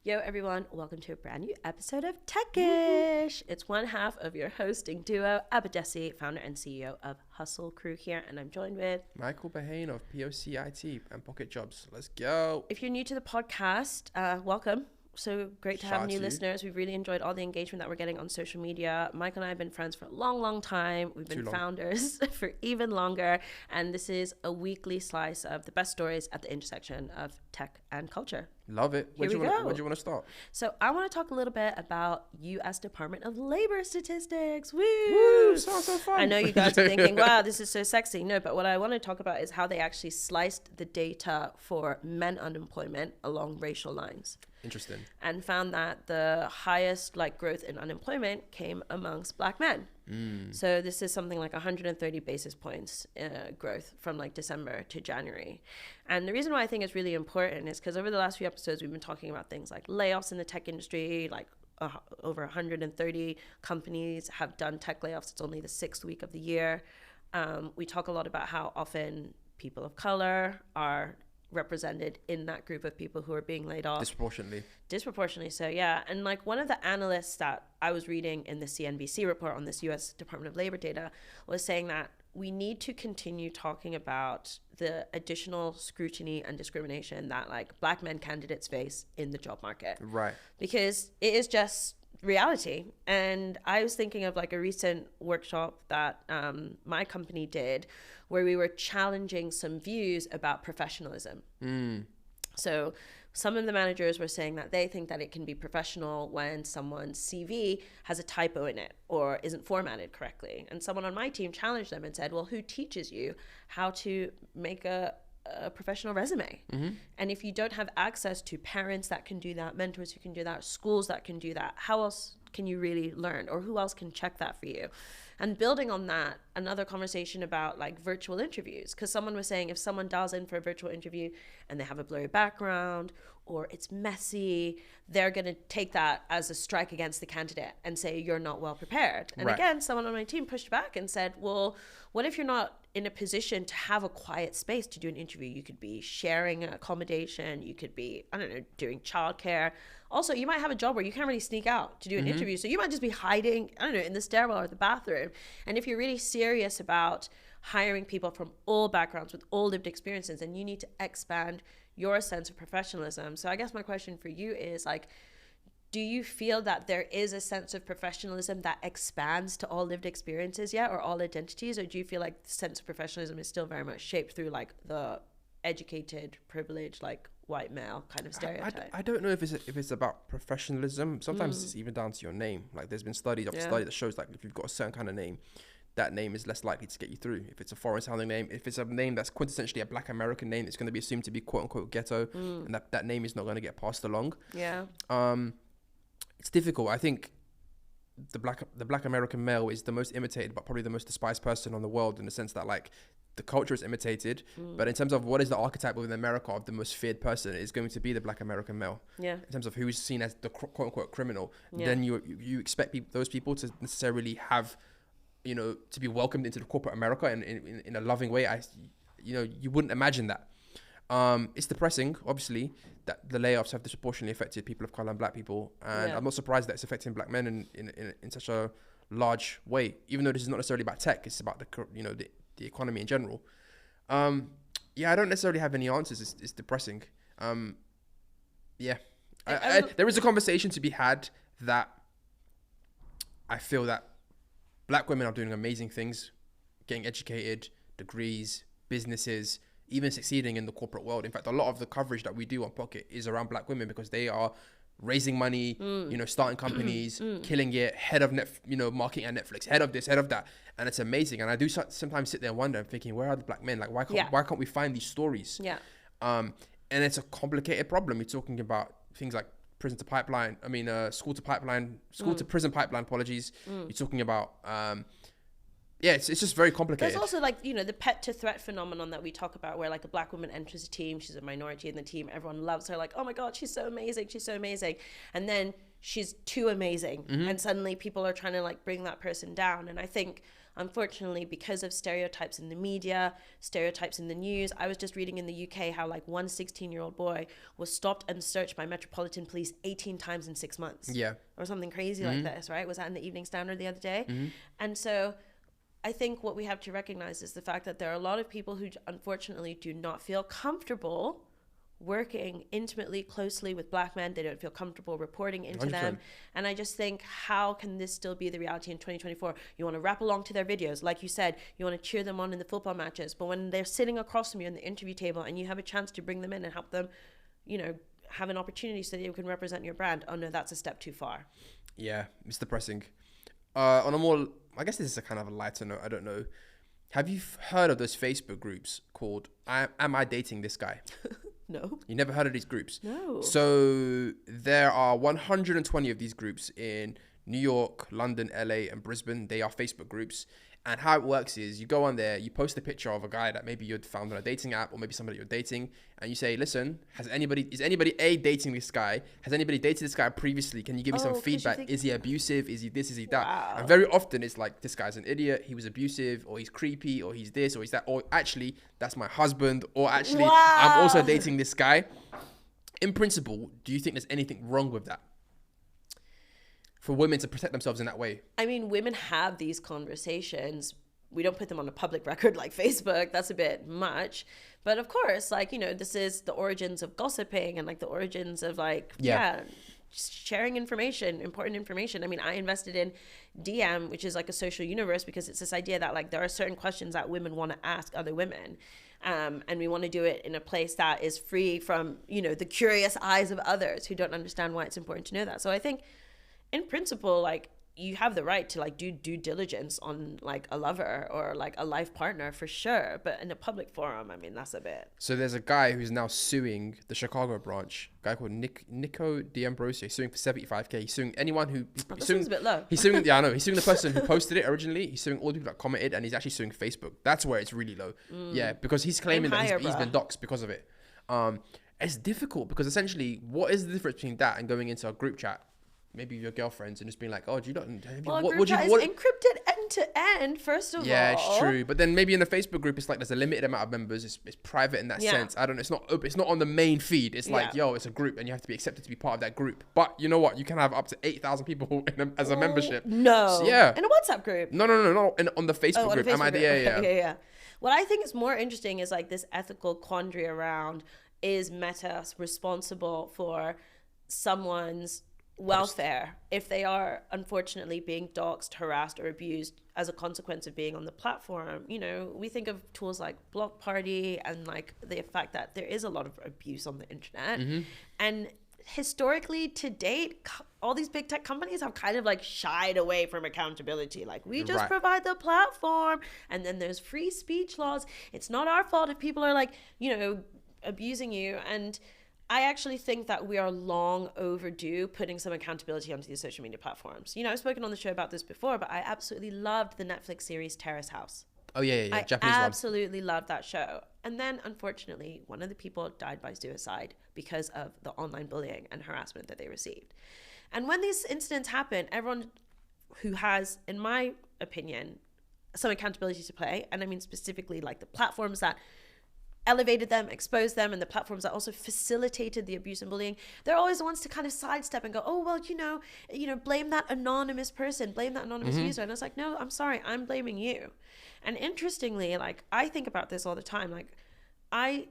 Yo everyone, welcome to a brand new episode of Techish. It's one half of your hosting duo, Abadesi, founder and CEO of Hustle Crew here, and I'm joined with Michael Bahane of POCIT and Pocket Jobs. Let's go. If you're new to the podcast, welcome. So great to have new listeners. We've really enjoyed all the engagement that we're getting on social media. Mike and I have been friends for a long time. We've been founders for even longer. And this is a weekly slice of the best stories at the intersection of tech and culture. Love it. Where do you want to start? So I want to talk a little bit about U.S. Department of Labor statistics. Woo! Sounds so fun. I know you guys are thinking, wow, this is so sexy. No, but what I want to talk about is how they actually sliced the data for men unemployment along racial lines. Interesting. And found that the highest growth in unemployment came amongst black men. So this is something like 130 basis points growth from December to January. And the reason why I think it's really important is because over the last few episodes, we've been talking about things like layoffs in the tech industry, over 130 companies have done tech layoffs. It's only the 6th week of the year. We talk a lot about how often people of color are represented in that group of people who are being laid off. Disproportionately so, yeah. And one of the analysts that I was reading in the CNBC report on this US Department of Labor data was saying that we need to continue talking about the additional scrutiny and discrimination that black men candidates face in the job market. Right. Because it is just reality. And I was thinking of a recent workshop that my company did where we were challenging some views about professionalism. So some of the managers were saying that they think that it can be professional when someone's CV has a typo in it or isn't formatted correctly. And someone on my team challenged them and said, well, who teaches you how to make a professional resume? And if you don't have access to parents that can do that, mentors who can do that, schools that can do that, how else can you really learn, or who else can check that for you? And building on that, another conversation about virtual interviews, because someone was saying if someone dials in for a virtual interview and they have a blurry background or it's messy, they're going to take that as a strike against the candidate and say you're not well prepared. And again, someone on my team pushed back and said, well, what if you're not in a position to have a quiet space to do an interview? You could be sharing an accommodation, you could be, doing childcare. Also, you might have a job where you can't really sneak out to do an interview. So you might just be hiding, in the stairwell or the bathroom. And if you're really serious about hiring people from all backgrounds with all lived experiences, then you need to expand your sense of professionalism. So I guess my question for you is do you feel that there is a sense of professionalism that expands to all lived experiences yet, or all identities? Or do you feel like the sense of professionalism is still very much shaped through the educated, privileged, white male kind of stereotype? I don't know if it's about professionalism. Sometimes it's even down to your name. There's been study that shows if you've got a certain kind of name, that name is less likely to get you through. If it's a foreign sounding name, if it's a name that's quintessentially a black American name, it's going to be assumed to be quote unquote ghetto, and that name is not going to get passed along. Yeah. It's difficult. I think the black American male is the most imitated, but probably the most despised person on the world, in the sense that the culture is imitated, but in terms of what is the archetype within America of the most feared person, is going to be the black American male. Yeah. In terms of who's seen as the quote unquote criminal, then you expect those people to necessarily have, to be welcomed into the corporate America in a loving way. You wouldn't imagine that. It's depressing, obviously, that the layoffs have disproportionately affected people of color and black people, and I'm not surprised that it's affecting black men in such a large way. Even though this is not necessarily about tech, it's about the economy in general. I don't necessarily have any answers. It's depressing. There is a conversation to be had that I feel that black women are doing amazing things, getting educated, degrees, businesses, even succeeding in the corporate world. In fact, a lot of the coverage that we do on Pocket is around black women, because they are raising money, starting companies, killing it, head of marketing at Netflix, head of this, head of that, and it's amazing. And I do sometimes sit there and wonder, I'm thinking, where are the black men? Why can't we find these stories? Yeah. And it's a complicated problem. You're talking about things like school to prison pipeline. Apologies. You're talking about it's just very complicated. There's also the pet to threat phenomenon that we talk about, where a black woman enters a team, she's a minority in the team, everyone loves her, oh my God, she's so amazing. And then she's too amazing. And suddenly people are trying to bring that person down. And I think unfortunately, because of stereotypes in the media, stereotypes in the news. I was just reading in the UK how like one 16-year-old boy was stopped and searched by Metropolitan Police 18 times in 6 months. Yeah. Or something crazy like this, right? Was that in the Evening Standard the other day? And so I think what we have to recognize is the fact that there are a lot of people who unfortunately do not feel comfortable working intimately, closely with Black men. They don't feel comfortable reporting into 100%. them. And I just think, how can this still be the reality in 2024? You want to rap along to their videos. Like you said, you want to cheer them on in the football matches. But when they're sitting across from you in the interview table and you have a chance to bring them in and help them, you know, have an opportunity so that you can represent your brand, oh no, that's a step too far. Yeah, it's depressing. On a more, I guess this is a kind of a lighter note, I don't know. Have you heard of those Facebook groups called Am I Dating This Guy? No. You never heard of these groups? No. So there are 120 of these groups in New York, London, LA, and Brisbane. They are Facebook groups. And how it works is you go on there, you post a picture of a guy that maybe you'd found on a dating app or maybe somebody you're dating, and you say, listen, is anybody A, dating this guy? Has anybody dated this guy previously? Can you give me some feedback? Is he abusive? Is he this? Is he that? Wow. And very often it's like, this guy's an idiot, he was abusive, or he's creepy, or he's this, or he's that, or actually, that's my husband, or actually, I'm also dating this guy. In principle, do you think there's anything wrong with that? For women to protect themselves in that way? I mean, women have these conversations. We don't put them on a public record like Facebook. That's a bit much. But of course, like, you know, this is the origins of gossiping and like the origins of like, sharing information, important information. I mean, I invested in DM, which is like a social universe, because it's this idea that like there are certain questions that women want to ask other women. And we want to do it in a place that is free from, you know, the curious eyes of others who don't understand why it's important to know that. So I think, in principle, like, you have the right to like do due diligence on like a lover or like a life partner for sure, but in a public forum, I mean, that's a bit. So there's a guy who's now suing the Chicago branch, a guy called Nico D'Ambrosio. He's suing for $75,000. He's suing anyone who. That seems a bit low. He's suing. Yeah, I know. He's suing the person who posted it originally. He's suing all the people that commented, and he's actually suing Facebook. That's where it's really low. Yeah, because he's claiming that he's been doxxed because of it. It's difficult because essentially, what is the difference between that and going into a group chat? Maybe your girlfriends and just being like, oh, do you not? Group chat is encrypted end to end, first of all. Yeah, it's true. But then maybe in the Facebook group, it's like there's a limited amount of members. It's private in that sense. I don't know. It's not open. It's not on the main feed. It's like, yo, it's a group and you have to be accepted to be part of that group. But you know what? You can have up to 8,000 people as a membership. No. So, yeah. In a WhatsApp group. No. On the Facebook group. Yeah. What I think is more interesting is like this ethical quandary around, is Meta responsible for someone's welfare if they are unfortunately being doxxed, harassed, or abused as a consequence of being on the platform? You know, we think of tools like Block Party and like the fact that there is a lot of abuse on the internet. And historically, to date, all these big tech companies have kind of like shied away from accountability. Like, we just provide the platform, and then there's free speech laws. It's not our fault if people are like, you know, abusing you. And I actually think that we are long overdue putting some accountability onto these social media platforms. You know, I've spoken on the show about this before, but I absolutely loved the Netflix series Terrace House. Oh, yeah. Japanese one. I absolutely loved that show. And then, unfortunately, one of the people died by suicide because of the online bullying and harassment that they received. And when these incidents happen, everyone who has, in my opinion, some accountability to play, and I mean specifically like the platforms that elevated them, exposed them, and the platforms that also facilitated the abuse and bullying, they're always the ones to kind of sidestep and go, oh, well, you know, blame that anonymous person, blame that anonymous user. And I was like, no, I'm sorry, I'm blaming you. And interestingly, like, I think about this all the time. Like, I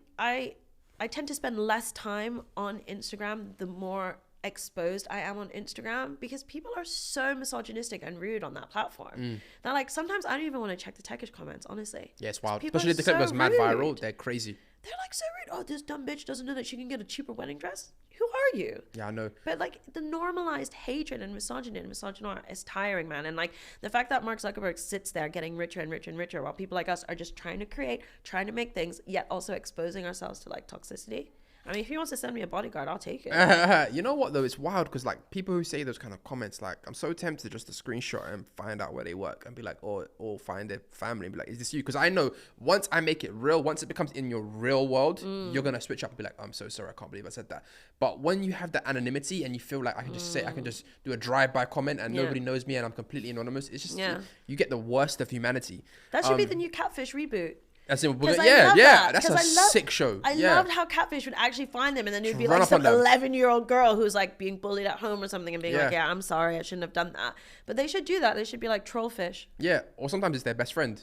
tend to spend less time on Instagram the more exposed I am on Instagram, because people are so misogynistic and rude on that platform. That like sometimes I don't even want to check the Techish comments, honestly. Yeah, it's wild. Especially if the clip goes mad viral, they're crazy. They're like so rude. Oh, this dumb bitch doesn't know that she can get a cheaper wedding dress. Who are you? Yeah, I know. But like the normalized hatred and misogyny and misogynoir is tiring, man. And like the fact that Mark Zuckerberg sits there getting richer and richer and richer while people like us are just trying to create, trying to make things, yet also exposing ourselves to like toxicity. I mean, if he wants to send me a bodyguard, I'll take it. You know what though? It's wild because like people who say those kind of comments, like I'm so tempted just to screenshot and find out where they work and be like, or find their family and be like, is this you? Because I know once I make it real, once it becomes in your real world, you're gonna switch up and be like, I'm so sorry, I can't believe I said that. But when you have that anonymity and you feel like I can just say, I can just do a drive-by comment and nobody knows me and I'm completely anonymous, it's just you get the worst of humanity. That should be the new Catfish reboot. That's it. That. That's a sick show. I loved how Catfish would actually find them, and then it'd be like some 11-year-old girl who's like being bullied at home or something, and being like, "Yeah, I'm sorry, I shouldn't have done that." But they should do that. They should be like Trollfish. Yeah, or sometimes it's their best friend.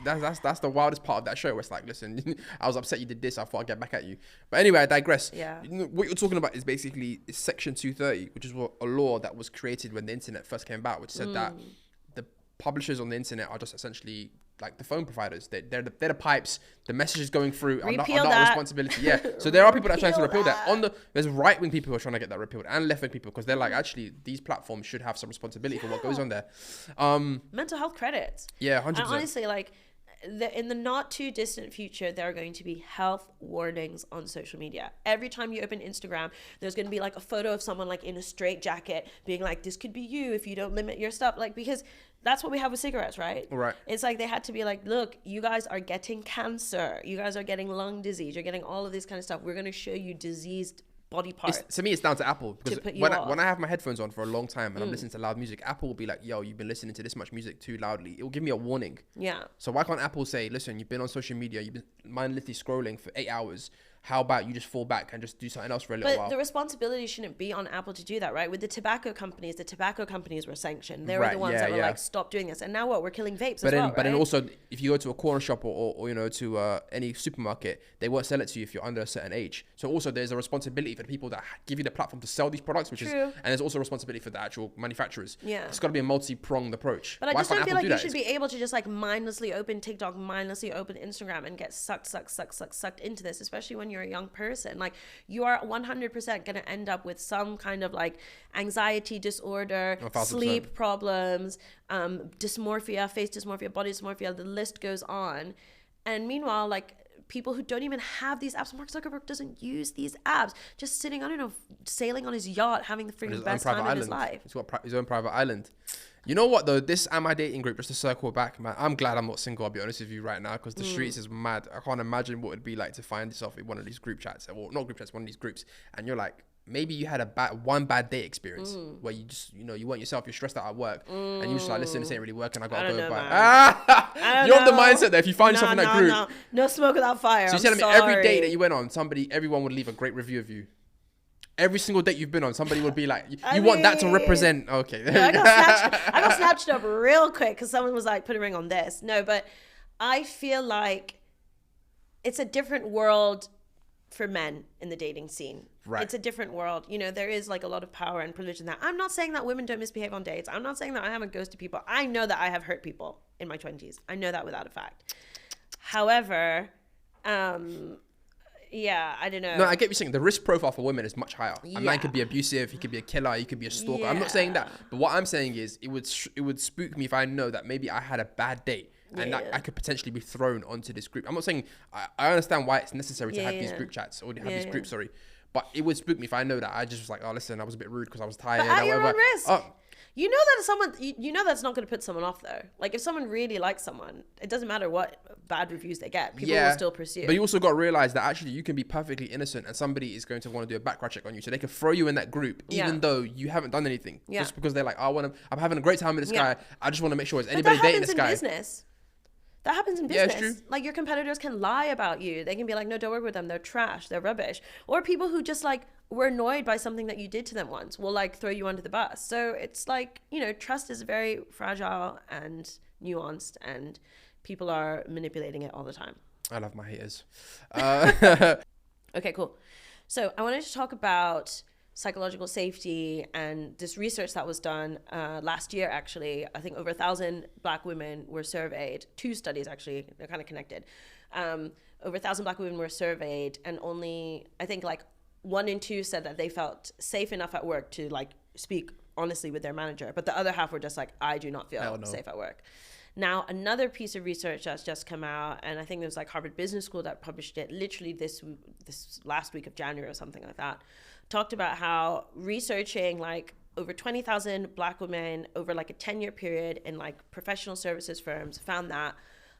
That's the wildest part of that show. Where it's like, listen, I was upset you did this. I thought I'd get back at you. But anyway, I digress. Yeah. What you're talking about is basically Section 230, which is a law that was created when the internet first came about, which said that the publishers on the internet are just essentially like the phone providers. They're the pipes. The messages going through are not responsibility. Yeah. So there are people that are trying to repeal that. There's right wing people who are trying to get that repealed, and left wing people, because they're like, actually these platforms should have some responsibility for what goes on there. Mental health credits. Yeah, 100%. And honestly, like in the not too distant future, there are going to be health warnings on social media. Every time you open Instagram, there's going to be like a photo of someone like in a straight jacket being like, this could be you if you don't limit your stuff. Like, because that's what we have with cigarettes, right? Right. It's like they had to be like, look, you guys are getting cancer. You guys are getting lung disease. You're getting all of this kind of stuff. We're going to show you diseased body parts. To me, it's down to Apple, because when I have my headphones on for a long time and I'm listening to loud music, Apple will be like, yo, you've been listening to this much music too loudly. It will give me a warning. Yeah. So why can't Apple say, listen, you've been on social media, you've been mindlessly scrolling for 8 hours. How about you just fall back and just do something else for a little while? But the responsibility shouldn't be on Apple to do that, right? With the tobacco companies were sanctioned. They were the ones that were like, stop doing this. And now what? We're killing vapes as well, But then also, if you go to a corner shop or you know, to any supermarket, they won't sell it to you if you're under a certain age. So also there's a responsibility for the people that give you the platform to sell these products, and there's also a responsibility for the actual manufacturers. Yeah. It's got to be a multi-pronged approach. But I just don't feel like you should be able to just like mindlessly open TikTok, mindlessly open Instagram and get sucked into this, especially when you're a young person. Like, you are 100% going to end up with some kind of like anxiety disorder, sleep problems, dysmorphia, face dysmorphia, body dysmorphia, the list goes on. And meanwhile, like, people who don't even have these apps, Mark Zuckerberg doesn't use these apps, just sitting, I don't know, sailing on his yacht, having the freaking best time in his life. He's got his own private island. You know what though, this Am I Dating group, just to circle back, man, I'm glad I'm not single, I'll be honest with you right now, because the streets is mad. I can't imagine what it'd be like to find yourself in one of these group chats, or not group chats, one of these groups, and you're like, maybe you had one bad date experience where you just, you know, you weren't yourself, you're stressed out at work, and you're just like, listen, this ain't really working, I gotta go back. You have the mindset there, if you find yourself in that group. No smoke without fire. So you're telling me every date that you went on, everyone would leave a great review of you. Every single date you've been on, somebody would be like, you want that to represent, okay. No, I got snatched up real quick because someone was like, put a ring on this. No, but I feel like it's a different world for men in the dating scene. Right. It's a different world. You know, there is like a lot of power and privilege in that. I'm not saying that women don't misbehave on dates. I'm not saying that I haven't ghosted people. I know that I have hurt people in my 20s. I know that without a fact. However, yeah, I don't know. No, I get what you're saying. The risk profile for women is much higher. A man could be abusive, he could be a killer, he could be a stalker. I'm not saying that. But what I'm saying is it would spook me if I know that maybe I had a bad date and that I could potentially be thrown onto this group. I'm not saying I understand why it's necessary to have these group chats or have these groups, but it would spook me if I know that I just was like, oh, listen, I was a bit rude because I was tired. But at your own risk. You know that you know that's not going to put someone off though. Like, if someone really likes someone, it doesn't matter what bad reviews they get. People will still pursue. But you also got to realize that actually you can be perfectly innocent and somebody is going to want to do a background check on you. So they can throw you in that group even though you haven't done anything. Just because they're like, I'm having a great time with this guy. I just want to make sure there's anybody dating this guy. That happens in business. Yeah, it's true. Like, your competitors can lie about you. They can be like, no, don't work with them. They're trash. They're rubbish. Or people who just like were annoyed by something that you did to them once will like throw you under the bus. So it's like, you know, trust is very fragile and nuanced, and people are manipulating it all the time. I love my haters. Okay, cool. So I wanted to talk about psychological safety and this research that was done last year. Actually, I think over 1,000 Black women were surveyed. 2 studies, actually, they're kind of connected. Over 1,000 Black women were surveyed, and only, I think, like 1 in 2 said that they felt safe enough at work to like speak honestly with their manager, but the other half were just like, I do not feel safe at work. Now, another piece of research that's just come out, and I think it was like Harvard Business School that published it literally this last week of January or something like that, talked about how researching like over 20,000 Black women over like a 10-year period in like professional services firms found that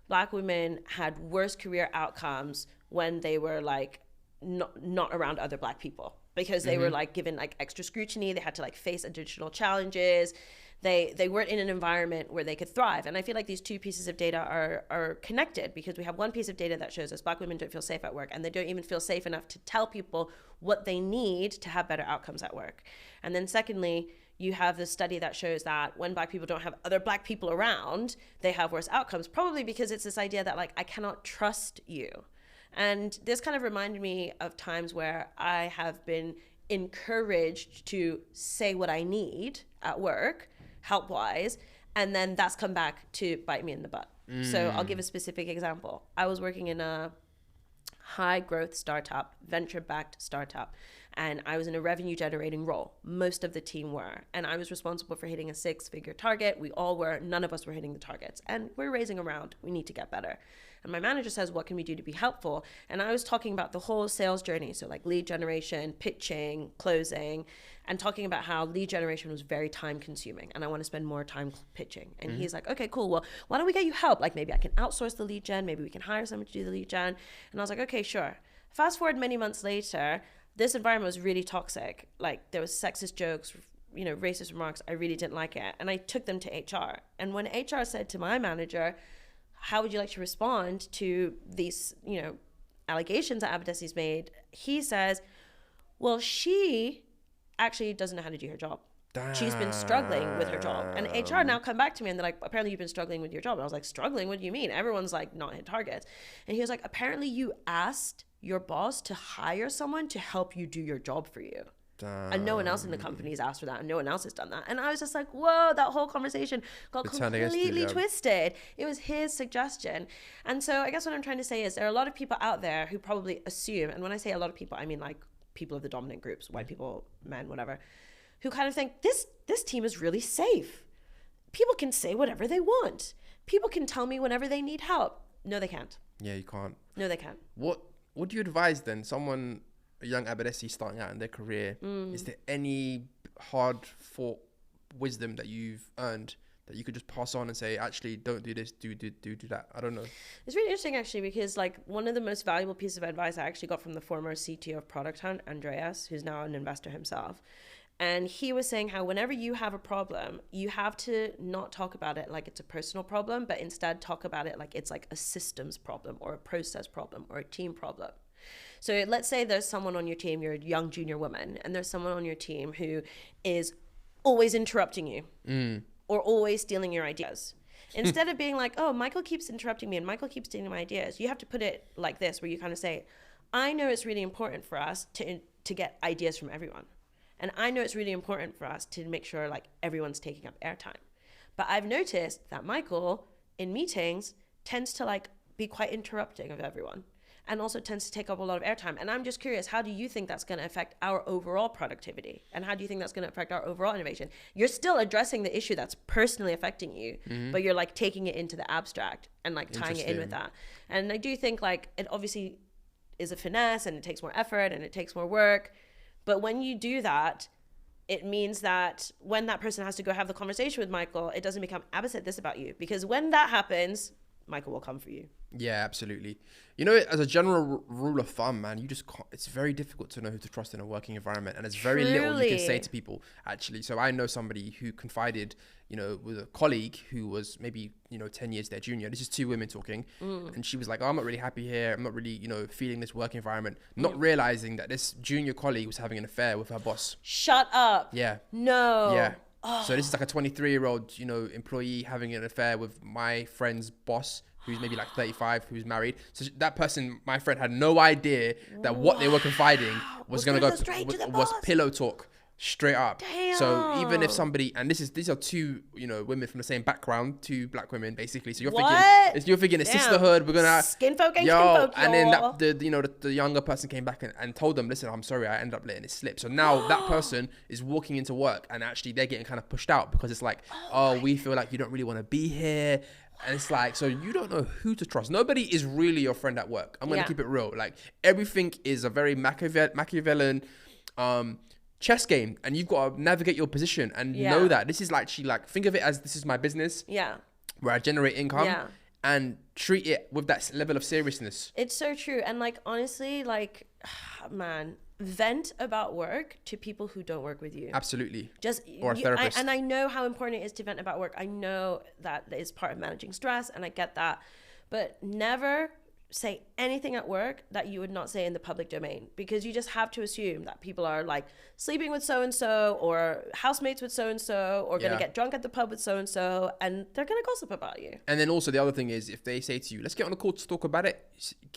Black women had worse career outcomes when they were like not around other Black people, because they were like given like extra scrutiny. They had to like face additional challenges. They weren't in an environment where they could thrive. And I feel like these two pieces of data are connected, because we have one piece of data that shows us Black women don't feel safe at work, and they don't even feel safe enough to tell people what they need to have better outcomes at work. And then secondly, you have this study that shows that when Black people don't have other Black people around, they have worse outcomes, probably because it's this idea that like, I cannot trust you. And this kind of reminded me of times where I have been encouraged to say what I need at work, help-wise, and then that's come back to bite me in the butt. So I'll give a specific example. I was working in a high-growth startup, venture-backed startup, and I was in a revenue-generating role. Most of the team were, and I was responsible for hitting a 6-figure target. We all were. None of us were hitting the targets, and we're raising around. We need to get better. And my manager says, what can we do to be helpful? And I was talking about the whole sales journey. So like lead generation, pitching, closing, and talking about how lead generation was very time consuming. And I want to spend more time pitching. And he's like, okay, cool. Well, why don't we get you help? Like maybe I can outsource the lead gen. Maybe we can hire someone to do the lead gen. And I was like, okay, sure. Fast forward many months later, this environment was really toxic. Like there was sexist jokes, you know, racist remarks. I really didn't like it. And I took them to HR. And when HR said to my manager, how would you like to respond to these, you know, allegations that Abadesi's made? He says, well, she actually doesn't know how to do her job. Damn. She's been struggling with her job. And HR now come back to me and they're like, apparently you've been struggling with your job. And I was like, struggling? What do you mean? Everyone's like not hit targets. And he was like, apparently you asked your boss to hire someone to help you do your job for you. And no one else in the company has asked for that, and no one else has done that. And I was just like, whoa, that whole conversation got completely twisted. It was his suggestion. And so I guess what I'm trying to say is there are a lot of people out there who probably assume, and when I say a lot of people, I mean like people of the dominant groups, white people, men, whatever, who kind of think this team is really safe. People can say whatever they want. People can tell me whenever they need help. No, they can't. Yeah, you can't. No, they can't. What do you advise then? A young Abadesi starting out in their career, is there any hard-fought wisdom that you've earned that you could just pass on and say, actually, don't do this, do that? I don't know. It's really interesting, actually, because like one of the most valuable pieces of advice I actually got from the former CTO of Product Hunt, Andreas, who's now an investor himself. And he was saying how whenever you have a problem, you have to not talk about it like it's a personal problem, but instead talk about it like it's like a systems problem or a process problem or a team problem. So let's say there's someone on your team, you're a young junior woman, and there's someone on your team who is always interrupting you or always stealing your ideas. Instead of being like, oh, Michael keeps interrupting me and Michael keeps stealing my ideas, you have to put it like this, where you kind of say, I know it's really important for us to get ideas from everyone. And I know it's really important for us to make sure like everyone's taking up airtime. But I've noticed that Michael in meetings tends to like be quite interrupting of everyone, and also tends to take up a lot of airtime. And I'm just curious, how do you think that's going to affect our overall productivity? And how do you think that's going to affect our overall innovation? You're still addressing the issue that's personally affecting you, but you're like taking it into the abstract and like tying it in with that. And I do think like it obviously is a finesse and it takes more effort and it takes more work. But when you do that, it means that when that person has to go have the conversation with Michael, it doesn't become, Abba said this about you. Because when that happens, Michael will come for you. Yeah, absolutely. You know, as a general rule of thumb, man, you just can't, it's very difficult to know who to trust in a working environment. And there's very little you can say to people, actually. So I know somebody who confided, you know, with a colleague who was maybe, 10 years their junior. This is two women talking. And she was like, oh, I'm not really happy here. I'm not really, feeling this work environment. Not realizing that this junior colleague was having an affair with her boss. Shut up. Yeah. No. Yeah. Oh. So this is like a 23-year-old, employee having an affair with my friend's boss, who's maybe like 35, who's married. So that person, my friend, had no idea that what they were confiding was going to go was pillow talk straight up. Damn. So even if somebody, and these are two, women from the same background, two black women basically. So you're thinking it's sisterhood. We're gonna skin folk ain't skin folk. And then the younger person came back and told them, listen, I'm sorry, I ended up letting it slip. So now that person is walking into work and actually they're getting kind of pushed out because it's like, we feel like you don't really want to be here. And it's like, so you don't know who to trust. Nobody is really your friend at work. I'm going to Yeah. keep it real. Like, everything is a very Machiavellian chess game, and you've got to navigate your position and Yeah. know that this is like, think of it as this is my business Yeah. where I generate income, Yeah. and treat it with that level of seriousness. It's so true. And like, honestly, like, man, vent about work to people who don't work with you. Absolutely. Just Or a therapist. and I know how important it is to vent about work. I know that is part of managing stress, and I get that. But never say anything at work that you would not say in the public domain, because you just have to assume that people are like sleeping with so and so, or housemates with so and so, or gonna Yeah. get drunk at the pub with so and so, and they're gonna gossip about you. And then also the other thing is, if they say to you, let's get on a call to talk about it,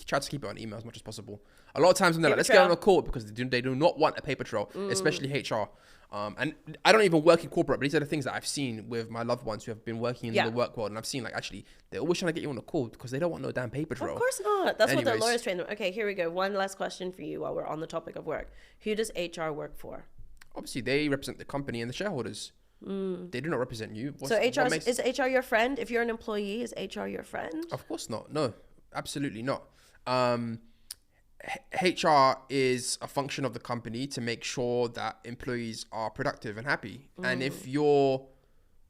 try to keep it on email as much as possible. A lot of times when they're like, Paper let's trail. get on a call, because they do not want a paper trail, especially HR. And I don't even work in corporate, but these are the things that I've seen with my loved ones who have been working in Yeah. the work world. And I've seen, like, actually, they're always trying to get you on a call because they don't want no damn paper trail. Of course not. That's what the Anyways. lawyers train them. Okay, here we go. One last question for you while we're on the topic of work. Who does HR work for? Obviously, they represent the company and the shareholders. They do not represent you. So is HR your friend? If you're an employee, is HR your friend? Of course not. No, absolutely not. HR is a function of the company to make sure that employees are productive and happy. And if your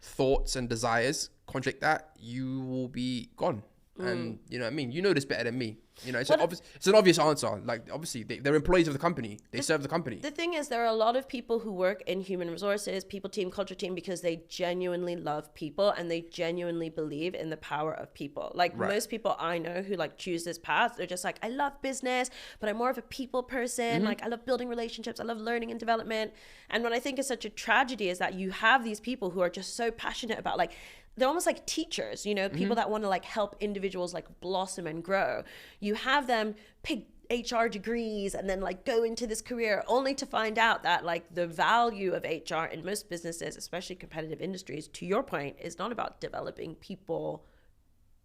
thoughts and desires contradict that, you will be gone. And you know what I mean? You know this better than me. You know, it's an obvious answer. Like, obviously, they're employees of the company. They serve the company. The thing is, there are a lot of people who work in human resources, people team, culture team, because they genuinely love people and they genuinely believe in the power of people. Like most people I know who like choose this path, they're just like, I love business, but I'm more of a people person. Like, I love building relationships. I love learning and development. And what I think is such a tragedy is that you have these people who are just so passionate about, like, they're almost like teachers, you know, people that want to like help individuals like blossom and grow. You have them pick HR degrees and then like go into this career only to find out that like the value of HR in most businesses, especially competitive industries, to your point, is not about developing people,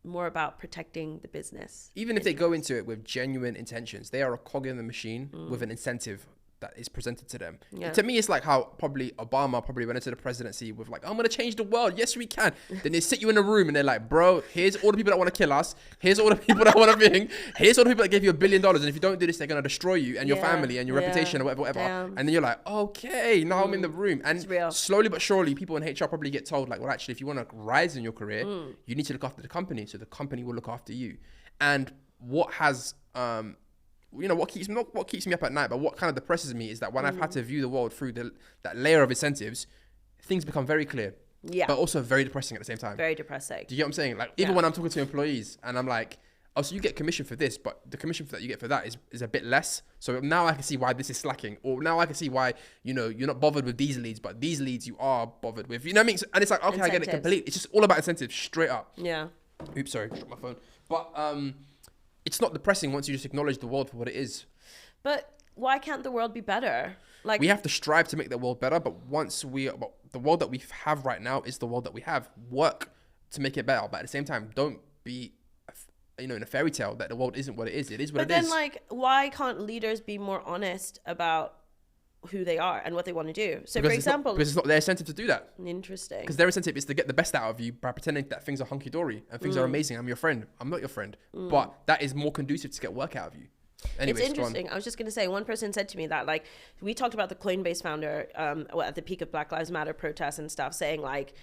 more about protecting the business. Even if they go into it with genuine intentions, they are a cog in the machine with an incentive that is presented to them. Yeah. To me, it's like how probably Obama probably went into the presidency with like, I'm going to change the world. Yes, we can. Then they sit you in a room and they're like, bro, here's all the people that want to kill us. Here's all the people that want to bring. Here's all the people that gave you $1 billion. And if you don't do this, they're going to destroy you and your family and your reputation or whatever. Damn. And then you're like, okay, now I'm in the room. And It's real. slowly but surely, people in HR probably get told like, well, actually, if you want to rise in your career, you need to look after the company. So the company will look after you. And what has, you know, what keeps me up at night, but what kind of depresses me is that when I've had to view the world through that layer of incentives, things become very clear, but also very depressing at the same time. Very depressing. Do you get what I'm saying? Like, even when I'm talking to employees and I'm like, oh, so you get commission for this, but the commission that you get for that is a bit less. So now I can see why this is slacking, or now I can see why, you know, you're not bothered with these leads, but these leads you are bothered with. You know what I mean? And it's like, okay, I get it completely. It's just all about incentives, straight up. Yeah. Oops, sorry, dropped my phone. But it's not depressing once you just acknowledge the world for what it is. But why can't the world be better? Like, We have to strive to make the world better, but the world that we have right now is the world that we have. Work to make it better, but at the same time, don't be, you know, in a fairy tale that the world isn't what it is. It is what it is. But then, like, why can't leaders be more honest about who they are and what they want to do? So, for example, because it's not their incentive to do that. Interesting. Because their incentive is to get the best out of you by pretending that things are hunky-dory and things are amazing. I'm your friend. I'm not your friend. But that is more conducive to get work out of you. Anyways, it's interesting. I was just going to say, one person said to me that, like, we talked about the Coinbase founder at the peak of Black Lives Matter protests and stuff, saying, like,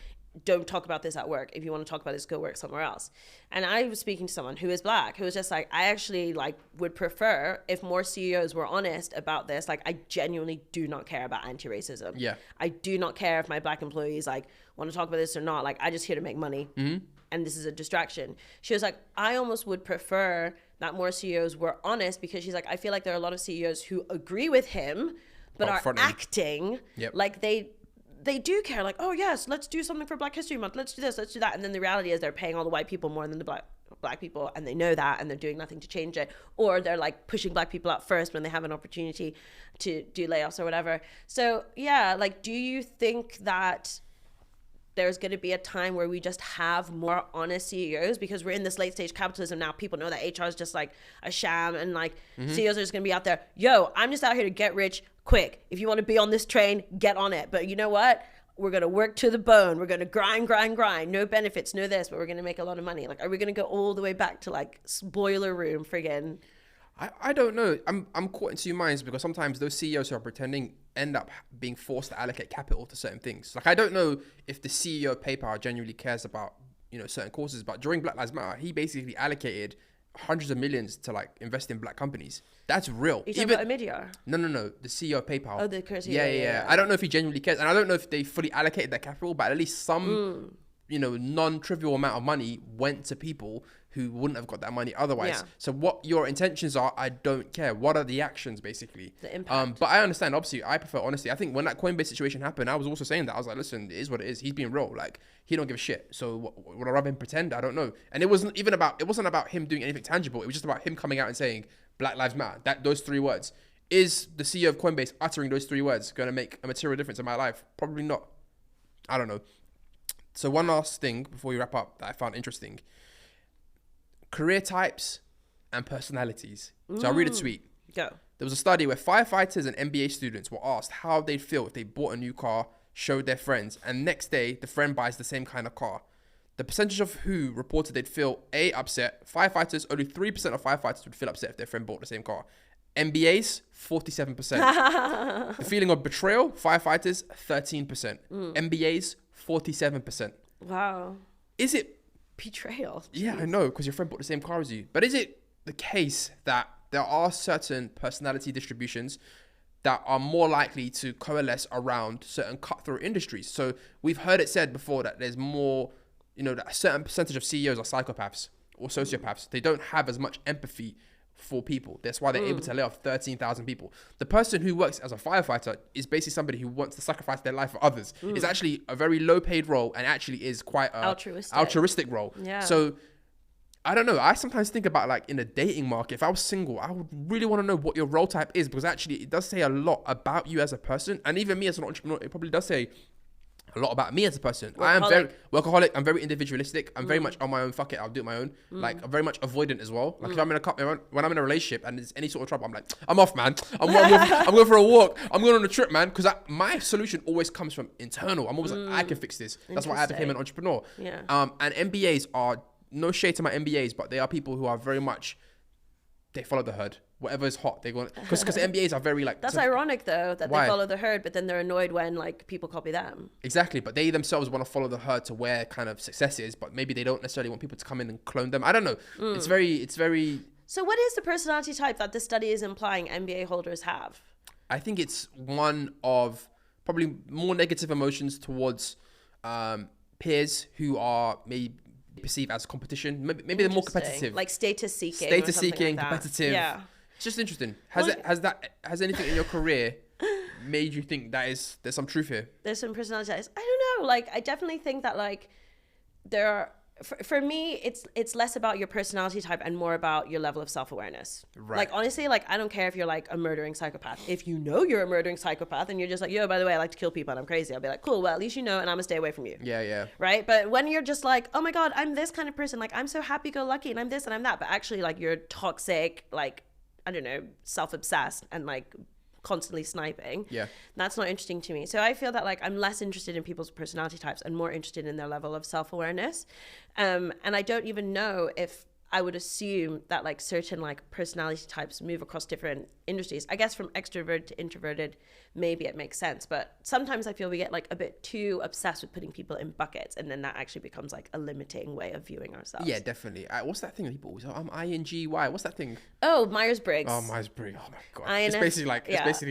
don't talk about this at work. If you want to talk about this, go work somewhere else. And I was speaking to someone who is Black, who was just like, I actually like would prefer if more CEOs were honest about this. Like, I genuinely do not care about anti-racism. Yeah. I do not care if my Black employees like want to talk about this or not. Like, I'm just here to make money. And this is a distraction. She was like, I almost would prefer that more CEOs were honest, because she's like, I feel like there are a lot of CEOs who agree with him, but are acting like they do care, like, oh yes, let's do something for Black History Month, let's do this, let's do that. And then the reality is they're paying all the white people more than the black people, and they know that, and they're doing nothing to change it. Or they're like pushing Black people out first when they have an opportunity to do layoffs or whatever. So yeah, like, do you think that there's going to be a time where we just have more honest CEOs, because we're in this late stage capitalism now? People know that HR is just like a sham, and like CEOs are just going to be out there, yo, I'm just out here to get rich quick. If you want to be on this train, get on it. But you know what? we're going to work to the bone. We're going to grind. No benefits, no this, but we're going to make a lot of money. Like, are we going to go all the way back to like boiler room friggin'? I don't know. I'm caught in two minds because sometimes those CEOs who are pretending end up being forced to allocate capital to certain things. Like, I don't know if the CEO of PayPal genuinely cares about, you know, certain causes, but during Black Lives Matter, he basically allocated hundreds of millions to like invest in black companies. That's real. You talking about Omidyar? No. The CEO of PayPal. Oh, the curse. Yeah. I don't know if he genuinely cares, and I don't know if they fully allocated that capital, but at least some, you know, non-trivial amount of money went to people who wouldn't have got that money otherwise. Yeah. So what your intentions are, I don't care. What are the actions, basically? The impact. But I understand. Obviously, I prefer honesty. I think when that Coinbase situation happened, I was also saying that. I was like, listen, it is what it is. He's being real. Like, he don't give a shit. So would I rather him pretend? I don't know. And it wasn't about him doing anything tangible. It was just about him coming out and saying Black Lives Matter. Those 3 words. Is the CEO of Coinbase uttering those 3 words going to make a material difference in my life? Probably not. I don't know. So one last thing before we wrap up that I found interesting. Career types and personalities. So I'll read a tweet. Go. There was a study where firefighters and MBA students were asked how they'd feel if they bought a new car, showed their friends, and next day the friend buys the same kind of car. The percentage of who reported they'd feel A, upset. Firefighters, only 3% of firefighters would feel upset if their friend bought the same car. MBAs, 47%. The feeling of betrayal, firefighters, 13%. MBAs, 47%. Wow. Is it Betrayal? Yeah, I know, because your friend bought the same car as you. But is it the case that there are certain personality distributions that are more likely to coalesce around certain cutthroat industries? So we've heard it said before that there's more, you know, that a certain percentage of CEOs are psychopaths or sociopaths. They don't have as much empathy for people. That's why they're able to lay off 13,000 people. The person who works as a firefighter is basically somebody who wants to sacrifice their life for others. It's actually a very low paid role and actually is quite a altruistic role. Yeah. So I don't know. I sometimes think about like in the dating market, if I was single, I would really want to know what your role type is, because actually it does say a lot about you as a person. And even me as an entrepreneur, it probably does say a lot about me as a person. Workaholic. I am very workaholic. I'm very individualistic. I'm very much on my own. Fuck it, I'll do it my own. Like, I'm very much avoidant as well. Like, if I'm in when I'm in a relationship and there's any sort of trouble, I'm like, I'm off, man. I'm going for a walk. I'm going on a trip, man. Because my solution always comes from internal. I'm always like, I can fix this. That's why I became an entrepreneur. Yeah. And MBAs are, no shade to my MBAs, but they are people who are very much, they follow the herd. Whatever is hot, they go, because MBAs are very like. That's ironic though, that Why? they follow the herd, but then they're annoyed when like people copy them. Exactly, but they themselves want to follow the herd to where kind of success is, but maybe they don't necessarily want people to come in and clone them. I don't know. It's very. So what is the personality type that this study is implying MBA holders have? I think it's one of probably more negative emotions towards peers who are maybe perceived as competition. Maybe they're more competitive, like status seeking, like competitive. Yeah. It's just interesting. Has anything in your career made you think there's some truth here? There's some personality types. I don't know. Like, I definitely think that like there are, for me, it's less about your personality type and more about your level of self-awareness. Right. Like, honestly, like, I don't care if you're like a murdering psychopath. If you know you're a murdering psychopath and you're just like, yo, by the way, I like to kill people and I'm crazy, I'll be like, cool, well, at least you know, and I'm gonna stay away from you. Yeah. Right? But when you're just like, oh my God, I'm this kind of person, like, I'm so happy-go-lucky and I'm this and I'm that, but actually, like, you're toxic, like, I don't know, self-obsessed and like constantly sniping. Yeah. That's not interesting to me. So I feel that like I'm less interested in people's personality types and more interested in their level of self-awareness. And I don't even know if I would assume that like certain like personality types move across different industries. I guess from extrovert to introverted, maybe it makes sense. But sometimes I feel we get like a bit too obsessed with putting people in buckets, and then that actually becomes like a limiting way of viewing ourselves. Yeah, definitely. What's that thing that people always say? I'm INGY. What's that thing? Oh, Myers-Briggs. Oh, Myers-Briggs. Oh my God. INF, it's basically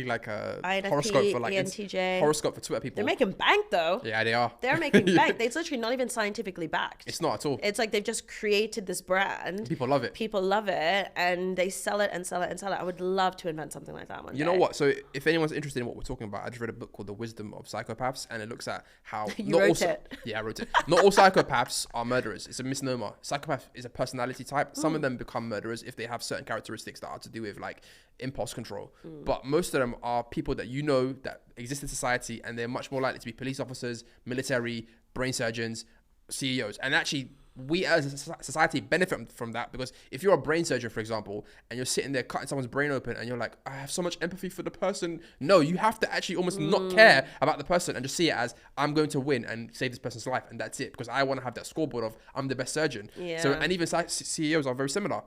like a INFP, horoscope for like ENTJ. horoscope for Twitter people. They're making bank though. Yeah, they are. They're making bank. It's literally not even scientifically backed. It's not at all. It's like they've just created this brand. People love it. People love it, and they sell it and sell it and sell it. I would love to invent something like that one day. You know what? So if anyone's interested in what we're talking about, I just read a book called The Wisdom of Psychopaths, and it looks at how You wrote it. Yeah, I wrote it. Not all psychopaths are murderers. It's a misnomer. Psychopath is a personality type. Some of them become murderers if they have certain characteristics that are to do with like impulse control. But most of them are people that you know that exist in society, and they're much more likely to be police officers, military, brain surgeons, CEOs. And actually, we as a society benefit from that, because if you're a brain surgeon, for example, and you're sitting there cutting someone's brain open and you're like, I have so much empathy for the person. No, you have to actually almost not care about the person and just see it as, I'm going to win and save this person's life, and that's it, because I want to have that scoreboard of I'm the best surgeon. So, and even CEOs are very similar.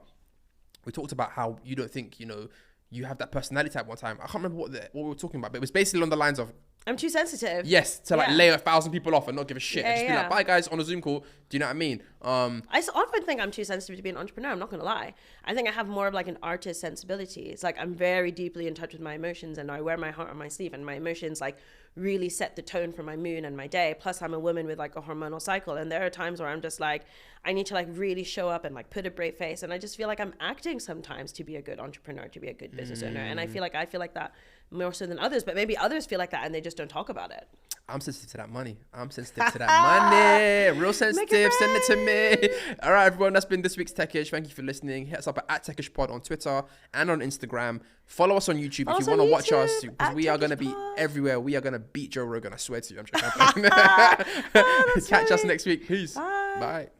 We talked about how you don't think, you have that personality type one time. I can't remember what we were talking about, but it was basically on the lines of, I'm too sensitive. yes, to lay 1,000 people off and not give a shit. And just be like, bye guys, on a Zoom call. Do you know what I mean? I often think I'm too sensitive to be an entrepreneur. I'm not going to lie. I think I have more of like an artist sensibility. It's like I'm very deeply in touch with my emotions, and I wear my heart on my sleeve, and my emotions like really set the tone for my mood and my day. Plus I'm a woman with like a hormonal cycle, and there are times where I'm just like, I need to like really show up and like put a brave face, and I just feel like I'm acting sometimes to be a good entrepreneur, to be a good business owner, and I feel like that more so than others, but maybe others feel like that and they just don't talk about it. I'm sensitive to that money. Real sensitive. Send it to me. All right, everyone. That's been this week's Techish. Thank you for listening. Hit us up at @TechishPod on Twitter and on Instagram. Follow us on YouTube if you want to watch us, because we are going to be everywhere. We are going to beat Joe Rogan. I swear to you. I'm joking. Catch us next week. Peace. Bye.